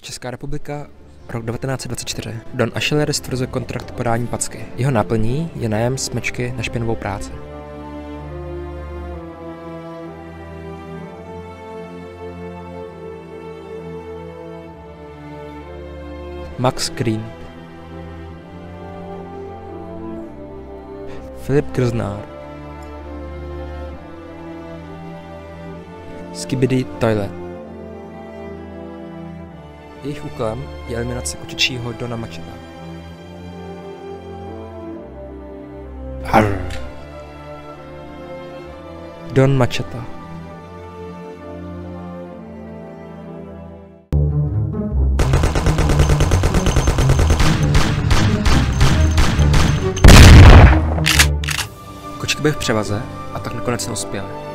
Česká republika, rok 1924. Don Achillery stvrzuje kontrakt podání packy. Jeho náplní je nájem smečky na špinavou práci. Max Green. Filip Krznár. Skibidi Toilet. Jejich úkolem je eliminace kočičího Dona Macheta. Arr. Don Macheta. Kočky byly v převaze a tak nakonec neuspěly.